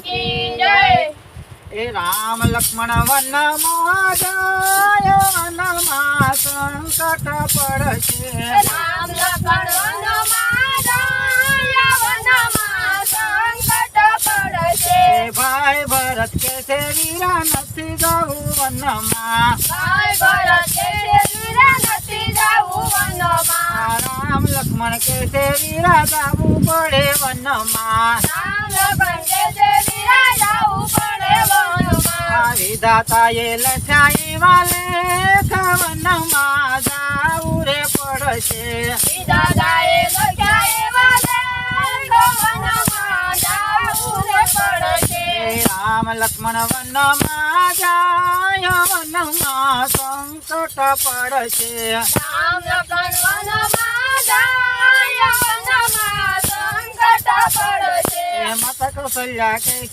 કી જય. એ રામ લક્ષ્મણ વનમાં જાય, વનમાં સંકટ પડશે. રામ લક્ષ્મણ વનમાં જાય, વનમાં સંકટ પડશે. એ ભાઈ ભરત કે છે વીરા નથી જવું વનમાં. ભાઈ ભરત કે છે વીરા નથી જાવું વનમાં. રામ લક્ષ્મણ કે છે વીરા જવું પડે વનમાં. રામ લક્ષ્મણ કે છે વીરા જાવું પડે વનમાં. વિધાતાએ લખ્યા વાલે વનમાં જાવું રે પડશે. વિધાતાએ લખ્યા એવા લેખ, વનમાં જાવું રે પડશે. રામ લક્ષ્મણ વનમાં જાય, વનમાં સંકટ પડશે. રામ લક્ષ્મણ વનમાં જાય, વનમાં સંકટ પડશે. મત કૌશલ્યા કે